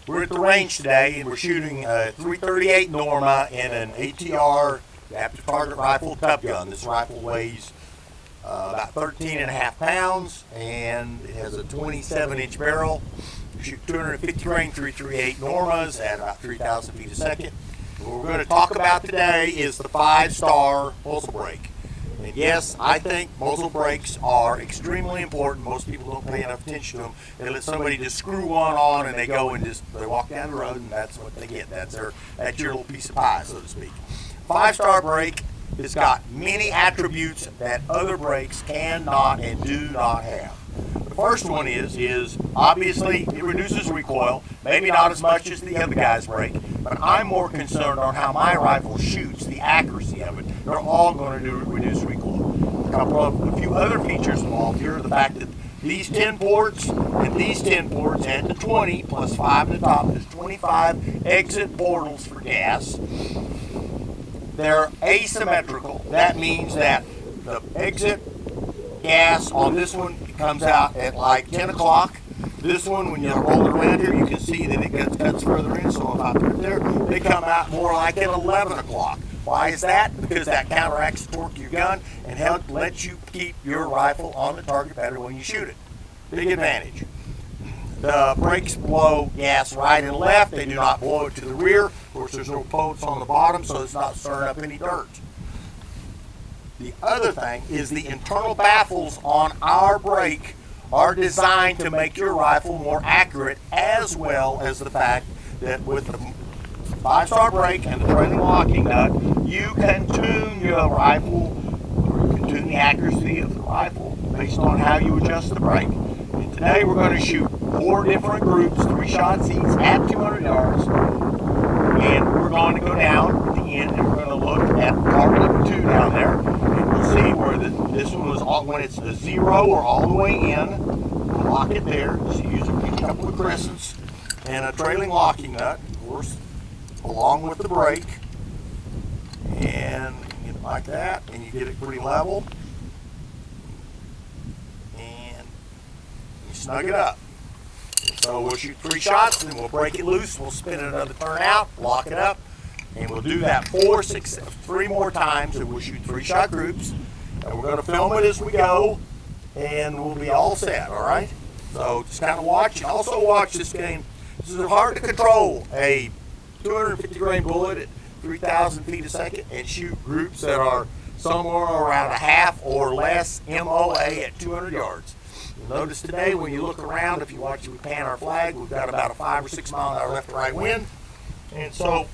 We're at the range today and we're shooting a 338 Norma in an ATR adaptive target rifle Tubb gun. This rifle weighs about 13 and a half pounds and it has a 27-inch barrel. We shoot 250 grain 338 Normas at about 3,000 feet a second. What we're going to talk about today is the 5-star muzzle brake. And yes, I think muzzle brakes are extremely important. Most people don't pay enough attention to them. They let somebody just screw one on and they go and they walk down the road and that's what they get. That's your little piece of pie, so to speak. 5-star brake has got many attributes that other brakes cannot and do not have. The first one is obviously it reduces recoil, maybe not as much as the other guy's brake, but I'm more concerned on how my rifle shoots, the accuracy of it. They're all going to reduce recoil. A few other features involved here are the fact that these 10 ports and these 10 ports and the 20 plus 5 in the top, there's 25 exit portals for gas. They're asymmetrical. That means that the exit gas on this one comes out at like 10 o'clock. This one, when you roll it around here, you can see that it cuts further in. So if I put it there, they come out more like at 11 o'clock. Why is that? Because that counteracts the torque of your gun and lets you keep your rifle on the target better when you shoot it. Big advantage. The brakes blow gas right and left. They do not blow it to the rear. Of course, there's no bolts on the bottom, so it's not stirring up any dirt. The other thing is the internal baffles on our brake are designed to make your rifle more accurate, as well as the fact that with the 5-star brake and the trailing locking nut, you can tune your rifle, or you can tune the accuracy of the rifle based on how you adjust the brake. And today we're going to shoot 4 different groups, 3-shot seats at 200 yards, and we're going to go down at the end and we're going to look at target number 2 down there, and we'll see where this one was all, when it's a 0 or all the way in. We'll lock it there. So you use a couple of crescents and a trailing locking nut, of course, along with the brake, and you get it like that, and you get it pretty level, and you snug it up. So we'll shoot 3 shots, then we'll break it loose, we'll spin it another turn out, lock it up, and we'll do that 3 more times, and we'll shoot 3-shot groups, and we're going to film it as we go, and we'll be all set, all right? So just kind of watch, and also watch this game. This is hard to control a 250 grain bullet at 3,000 feet a second and shoot groups that are somewhere around a half or less MOA at 200 yards. You'll notice today when you look around, if you watch we pan our flag, we've got about a 5 or 6 mile an hour left to right wind. And so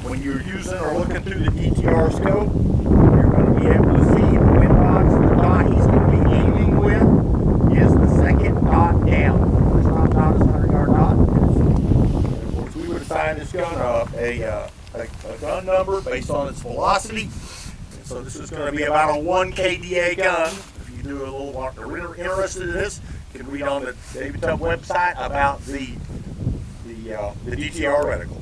when you're using or looking through the DTR scope, you're going to be able to see the wind rods. The dot he's going to be aiming with is the second dot down. The first dot is a 100-yard dot. Of course, we would assign this gun a gun number based on its velocity. And so this is going to be about a 1 KDA gun. If you do a little are interested in this, you can read on the David Tubb website about the DTR reticle.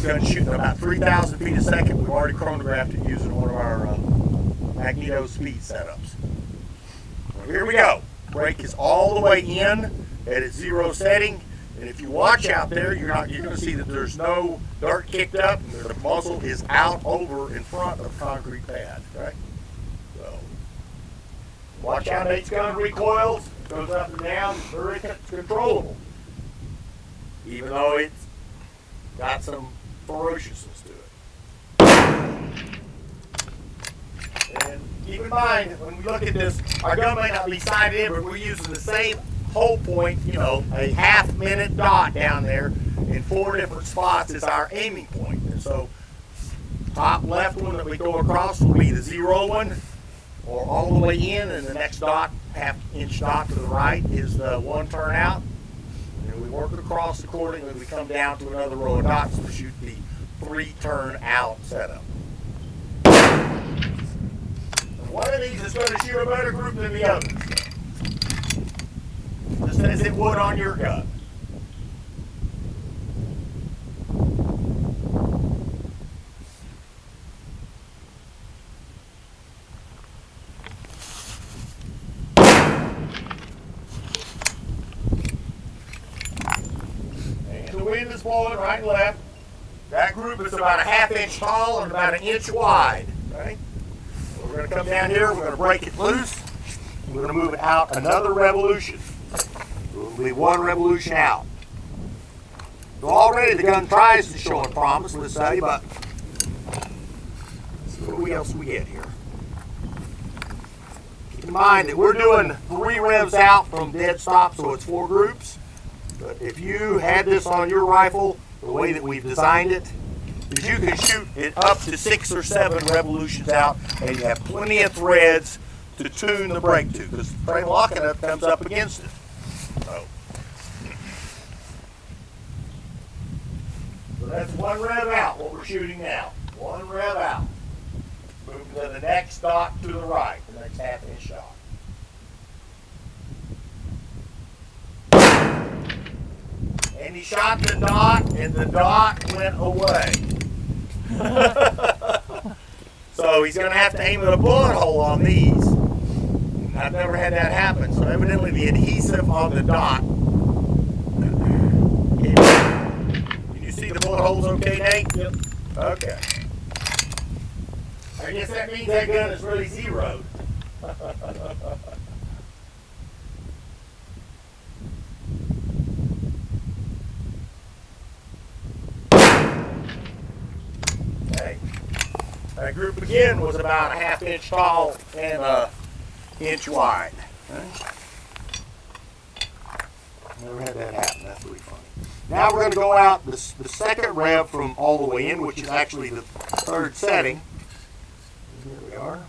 So, gun shooting about 3,000 feet a second. We've already chronographed it using one of our Magneto speed setups. So here we go. Brake is all the way in at its 0 setting, and if you watch out there, you're going to see that there's no dirt kicked up, and the muzzle is out over in front of the concrete pad. Okay? So watch how Nate's gun recoils. It goes up and down. It's very controllable, even though it's got some ferociousness to it. And keep in mind, when we look at this, our gun may not be sighted in, but we're using the same hole point, a half-minute dot down there in 4 different spots is our aiming point. And so, top left one that we go across will be the 0 one, or all the way in, and the next dot, half-inch dot to the right, is the 1 turn out. And we work it across accordingly. We come down to another row of dots to shoot the 3 turn out setup. One of these is going to shoot a better group than the others, just as it would on your gun. wind is blowing right and left. That group is about a 1/2 inch tall and about 1 inch wide. Right? So we're going to come down here, we're going to break it loose. We're going to move it out another revolution. It'll be 1 revolution out. So already the gun tries to show a promise, let's say, but let's see what else we get here. Keep in mind that we're doing 3 revs out from dead stop, so it's 4 groups. But if you had this on your rifle, the way that we've designed it, is you can shoot it up to 6 or 7 revolutions out, and you have plenty of threads to tune the brake to, because the frame locking up comes up against it. So that's 1 rev out, what we're shooting now. 1 rev out. Moving to the next dot to the right, the next 1/2 inch shot. And he shot the dot, and the dot went away. So he's going to have to aim at a bullet hole on these. I've never had that happen. So evidently the adhesive on the dot. Can you see the bullet holes okay, Nate? Yep. Okay. I guess that means that gun is really zeroed. Okay. That group again was about a 1/2 inch tall and 1 inch wide. Okay. Never had that happen. That's really funny. Now we're going to go out the second rev from all the way in, which is actually the 3rd setting. Here we are.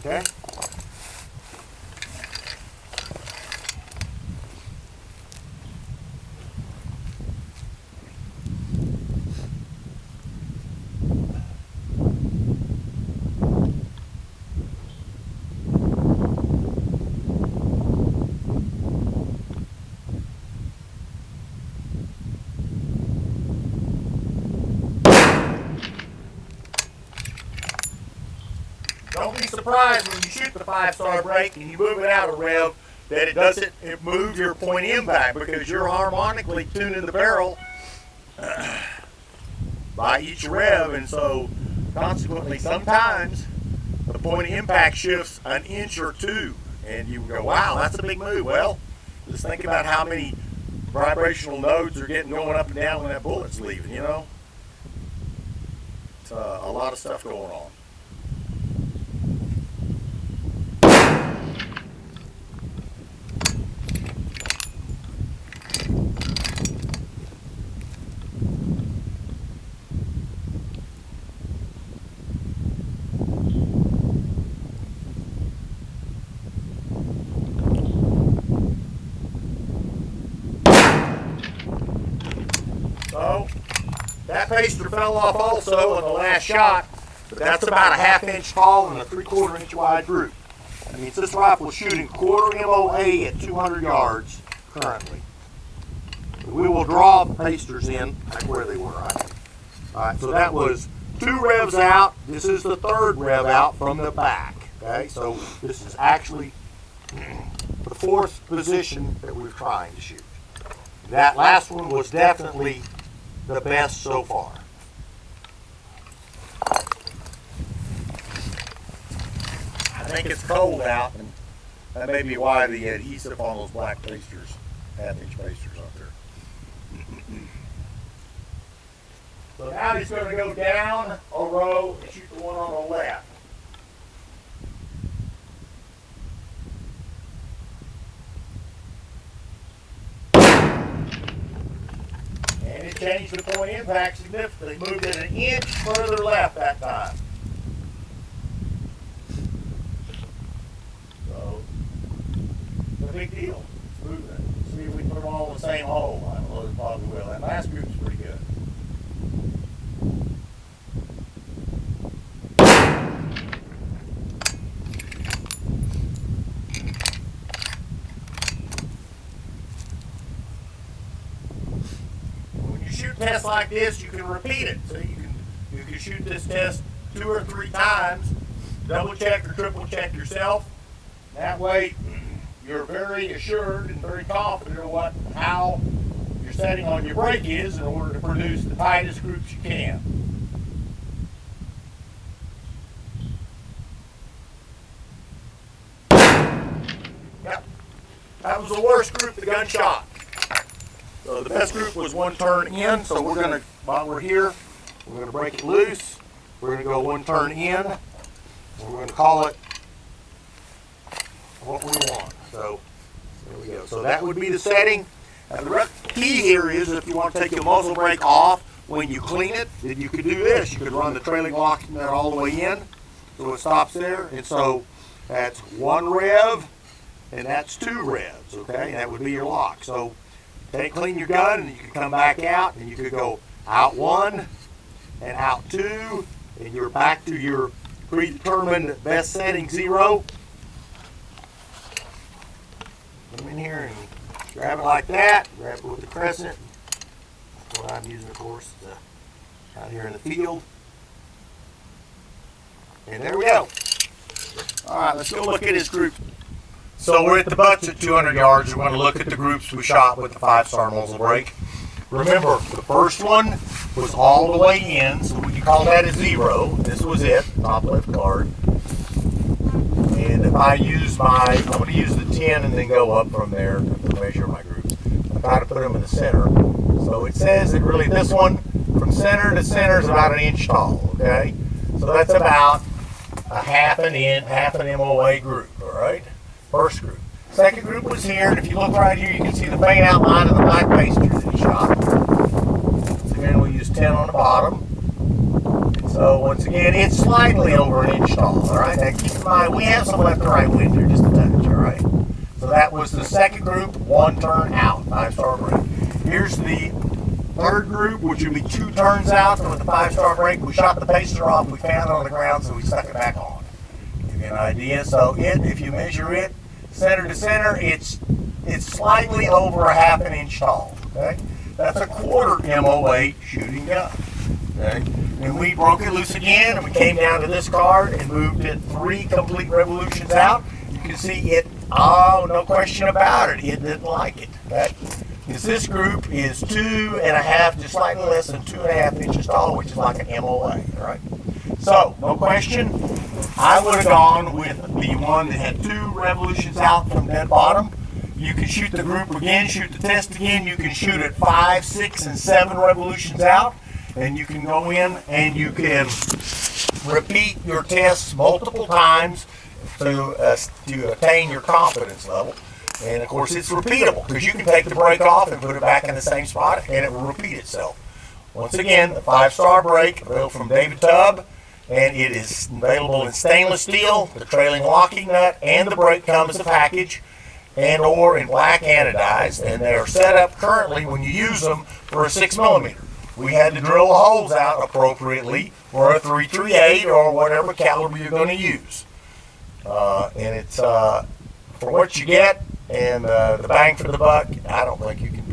Okay. Don't be surprised when you shoot the 5-star brake and you move it out a rev that it doesn't move your point impact, because you're harmonically tuning the barrel by each rev, and so consequently sometimes the point impact shifts 1 inch or 2, and you go, wow, that's a big move. Well, just think about how many vibrational nodes are going up and down when that bullet's leaving, you know? It's a lot of stuff going on. So, that paster fell off also on the last shot, but that's about a 1/2 inch tall and a 3/4 inch wide group. That means this rifle is shooting quarter MOA at 200 yards currently. We will draw the pasters in like where they were, right? Alright, so that was 2 revs out. This is the 3rd rev out from the back. Okay, so this is actually the 4th position that we're trying to shoot. That last one was definitely the best so far. I think it's cold out, and that may be why the adhesive on those black pasters, 1/2 inch pasters up there. So now he's going to go down a row and shoot the one on the left. And it changed the point impact significantly. Moved it 1 inch further left that time. So, it's a big deal. It's moving it. See if we put them all in the same hole. I don't know, it probably will. That last group's pretty good. When you shoot tests like this, you can repeat it. So you can shoot this test 2 or 3 times. Double check or triple check yourself. That way, you're very assured and very confident of how your setting on your brake is in order to produce the tightest groups you can. Yep, that was the worst group the gun shot. So the best group was 1 turn in. So we're gonna, while we're here, we're gonna break it loose. We're gonna go 1 turn in. We're gonna call it what we want. So there we go. So that would be the setting. The key here is if you want to take your muzzle brake off when you clean it, then you could do this. You could run the trailing locking nut all the way in so it stops there. And so that's 1 rev and that's 2 revs, okay? And that would be your lock. So clean your gun and you can come back out and you could go out 1 and out 2 and you're back to your predetermined best setting 0. Come in here and grab it like that. Grab it with the crescent. That's what I'm using, of course, out here in the field. And there we go. All right, let's go look at his group. So we're at the butts at 200 yards. We're going to look at the groups we shot with the 5-star muzzle brake. Remember, the first one was all the way in, so we can call that a 0. This was it, top left card. And if I use I'm going to use the 10 and then go up from there to measure my groups. I try to put them in the center. So it says that really this one, from center to center, is about 1 inch tall, okay? So that's about a half an MOA group, all right? First group. Second group was here, and if you look right here, you can see the main outline of the black pastry that he shot. So again, we'll use 10 on the bottom. So once again, it's slightly over 1 inch tall, all right? Now keep in mind, we have some left and right wind here, just a touch, all right? So that was the second group, 1 turn out, 5-star brake. Here's the third group, which would be 2 turns out with the 5-star brake. We shot the pacer off, we found it on the ground, so we stuck it back on. Give you an idea. So if you measure it, center to center, it's slightly over a half an inch tall, okay? That's a 1/4 MOA shooting gun, okay? And we broke it loose again, and we came down to this card and moved it 3 complete revolutions out. You can see it, oh, no question about it, it didn't like it, okay? Because this group is 2.5, just slightly less than 2.5 inches tall, which is like an MOA, all right? So, no question, I would have gone with the one that had 2 revolutions out from dead bottom. You can shoot the group again, shoot the test again. You can shoot it 5, 6, and 7 revolutions out. And you can go in and you can repeat your tests multiple times to attain your confidence level. And of course it's repeatable because you can take the brake off and put it back in the same spot and it will repeat itself. Once again, the 5-star brake available from David Tubb, and it is available in stainless steel. The trailing locking nut and the brake come as a package and or in black anodized, and they are set up currently when you use them for a 6mm. We had to drill the holes out appropriately for a .338 or whatever caliber you're going to use. And it's for what you get and the bang for the buck, I don't think you can